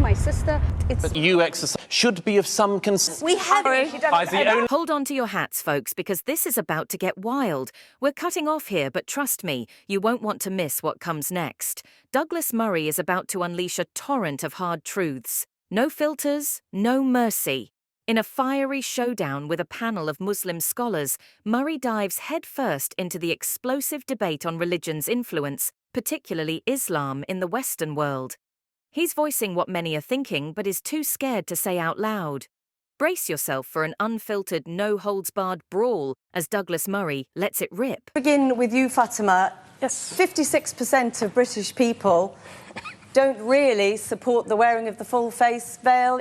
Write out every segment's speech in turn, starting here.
my sister. But you exercise should be of some concern. We have... Hold on to your hats, folks, because this is about to get wild. We're cutting off here, but trust me, you won't want to miss what comes next. Douglas Murray is about to unleash a torrent of hard truths. No filters, no mercy. In a fiery showdown with a panel of Muslim scholars, Murray dives headfirst into the explosive debate on religion's influence, particularly Islam, in the Western world. He's voicing what many are thinking, but is too scared to say out loud. Brace yourself for an unfiltered, no-holds-barred brawl as Douglas Murray lets it rip. Begin with you, Fatima. Yes. 56% of British people don't really support the wearing of the full face veil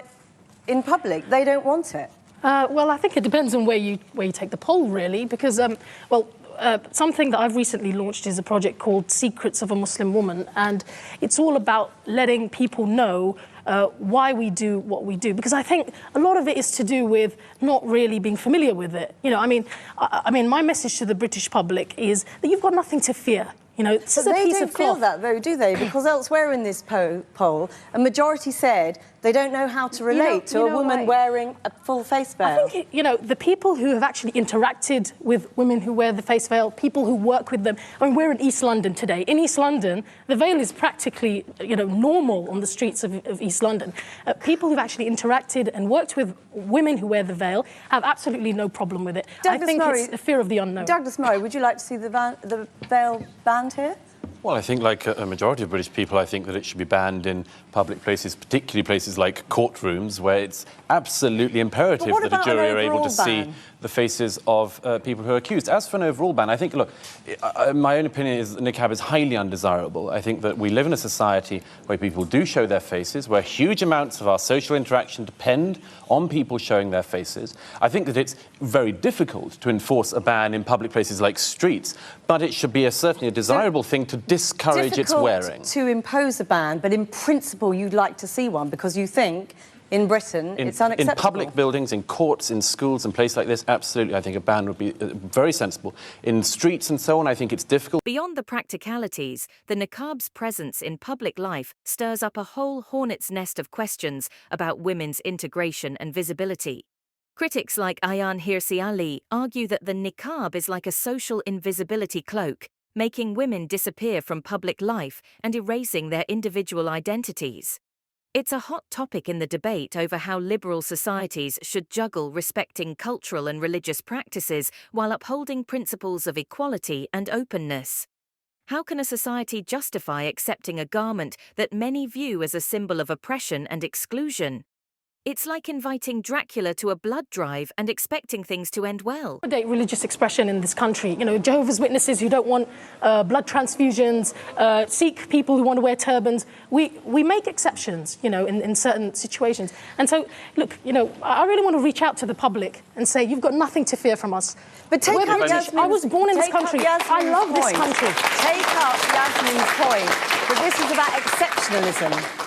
in public. They don't want it. Well, I think it depends on where you take the poll, really, because, something that I've recently launched is a project called Secrets of a Muslim Woman, and it's all about letting people know why we do what we do, because I think a lot of it is to do with not really being familiar with it. You know, I mean, my message to the British public is that you've got nothing to fear. You know, this is a piece of cloth. They don't feel that, though, do they? Because elsewhere in this poll, a majority said they don't know how to relate to a woman wearing a full face veil. I think, the people who have actually interacted with women who wear the face veil, people who work with them. I mean, we're in East London today. In East London, the veil is practically, normal on the streets of East London. People who've actually interacted and worked with women who wear the veil have absolutely no problem with it. I think it's a fear of the unknown. Douglas Murray, would you like to see the veil banned here? Well, I think, like a majority of British people, I think that it should be banned in public places, particularly places like courtrooms, where it's absolutely imperative that a jury are able to see the faces of people who are accused. As for an overall ban, I think, look, my own opinion is that niqab is highly undesirable. I think that we live in a society where people do show their faces, where huge amounts of our social interaction depend on people showing their faces. I think that it's very difficult to enforce a ban in public places like streets, but it should be certainly a desirable thing to discourage its wearing. To impose a ban, but in principle you'd like to see one because you think in Britain it's unacceptable. In public buildings, in courts, in schools, in places like this, absolutely, I think a ban would be very sensible. In streets and so on, I think it's difficult. Beyond the practicalities, the niqab's presence in public life stirs up a whole hornet's nest of questions about women's integration and visibility. Critics like Ayaan Hirsi Ali argue that the niqab is like a social invisibility cloak, making women disappear from public life and erasing their individual identities. It's a hot topic in the debate over how liberal societies should juggle respecting cultural and religious practices while upholding principles of equality and openness. How can a society justify accepting a garment that many view as a symbol of oppression and exclusion? It's like inviting Dracula to a blood drive and expecting things to end well. Religious expression in this country. Jehovah's Witnesses who don't want blood transfusions, Sikh people who want to wear turbans. We make exceptions, in certain situations. And so, look, I really want to reach out to the public and say, you've got nothing to fear from us. But take up I was born in this country. I love this country. Take up Yasmin's point that this is about exceptionalism.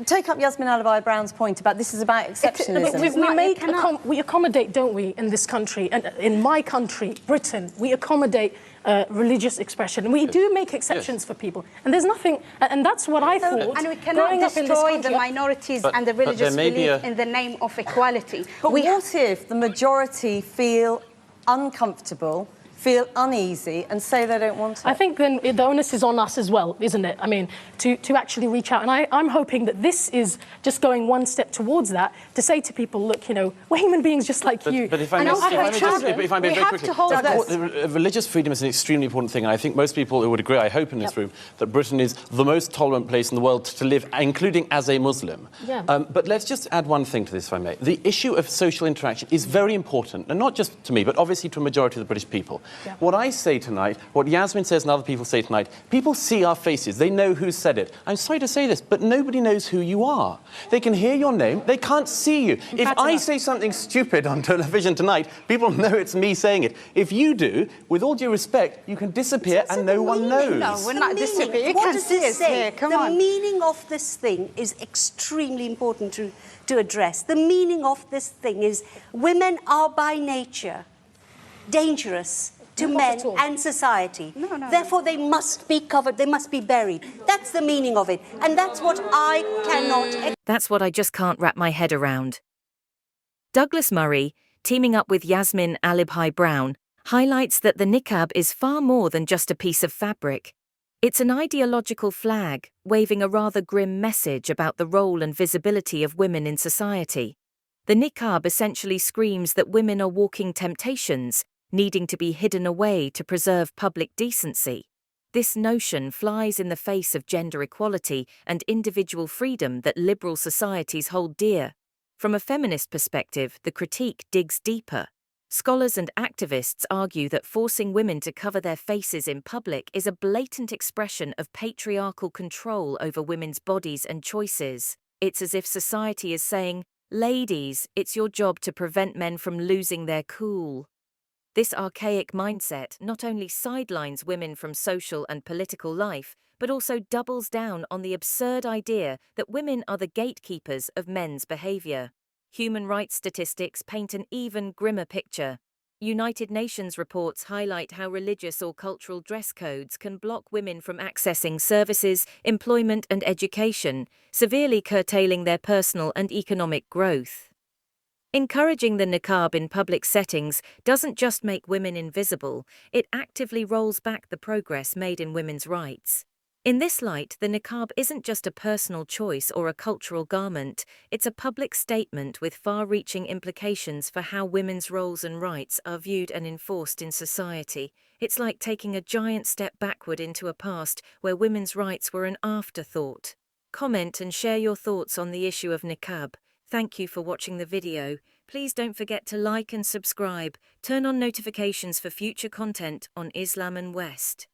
Take up Yasmin Alibhai-Brown's point about this is about exceptionalism. We accommodate, don't we, in this country, and in my country, Britain, we accommodate religious expression. We do make exceptions for people, and there's nothing, and that's what I thought. And we cannot destroy the minorities and the religious belief in the name of equality. But what if the majority feel uncomfortable, feel uneasy and say they don't want it? I think then the onus is on us as well, isn't it? I mean, to actually reach out. And I'm hoping that this is just going one step towards that, to say to people, look, we're human beings just like you. But if I may very quickly, religious freedom is an extremely important thing, and I think most people who would agree, I hope in this room, that Britain is the most tolerant place in the world to live, including as a Muslim. Yeah. But let's just add one thing to this, if I may. The issue of social interaction is very important, and not just to me, but obviously to a majority of the British people. Yeah. What I say tonight, what Yasmin says and other people say tonight, people see our faces, they know who said it. I'm sorry to say this, but nobody knows who you are. They can hear your name, they can't see you. If I say something stupid on television tonight, people know it's me saying it. If you do, with all due respect, you can disappear and no one knows. No, we're not disappearing. You can see us here, come on. The meaning of this thing is extremely important to address. The meaning of this thing is women are by nature dangerous to men and society. Therefore, they must be covered, they must be buried. That's the meaning of it. And that's what I cannot... That's what I just can't wrap my head around. Douglas Murray, teaming up with Yasmin Alibhai-Brown, highlights that the niqab is far more than just a piece of fabric. It's an ideological flag, waving a rather grim message about the role and visibility of women in society. The niqab essentially screams that women are walking temptations, needing to be hidden away to preserve public decency. This notion flies in the face of gender equality and individual freedom that liberal societies hold dear. From a feminist perspective, the critique digs deeper. Scholars and activists argue that forcing women to cover their faces in public is a blatant expression of patriarchal control over women's bodies and choices. It's as if society is saying, "Ladies, it's your job to prevent men from losing their cool." This archaic mindset not only sidelines women from social and political life, but also doubles down on the absurd idea that women are the gatekeepers of men's behavior. Human rights statistics paint an even grimmer picture. United Nations reports highlight how religious or cultural dress codes can block women from accessing services, employment, and education, severely curtailing their personal and economic growth. Encouraging the niqab in public settings doesn't just make women invisible, it actively rolls back the progress made in women's rights. In this light, the niqab isn't just a personal choice or a cultural garment, it's a public statement with far-reaching implications for how women's roles and rights are viewed and enforced in society. It's like taking a giant step backward into a past where women's rights were an afterthought. Comment and share your thoughts on the issue of niqab. Thank you for watching the video. Please don't forget to like and subscribe. Turn on notifications for future content on Islam and West.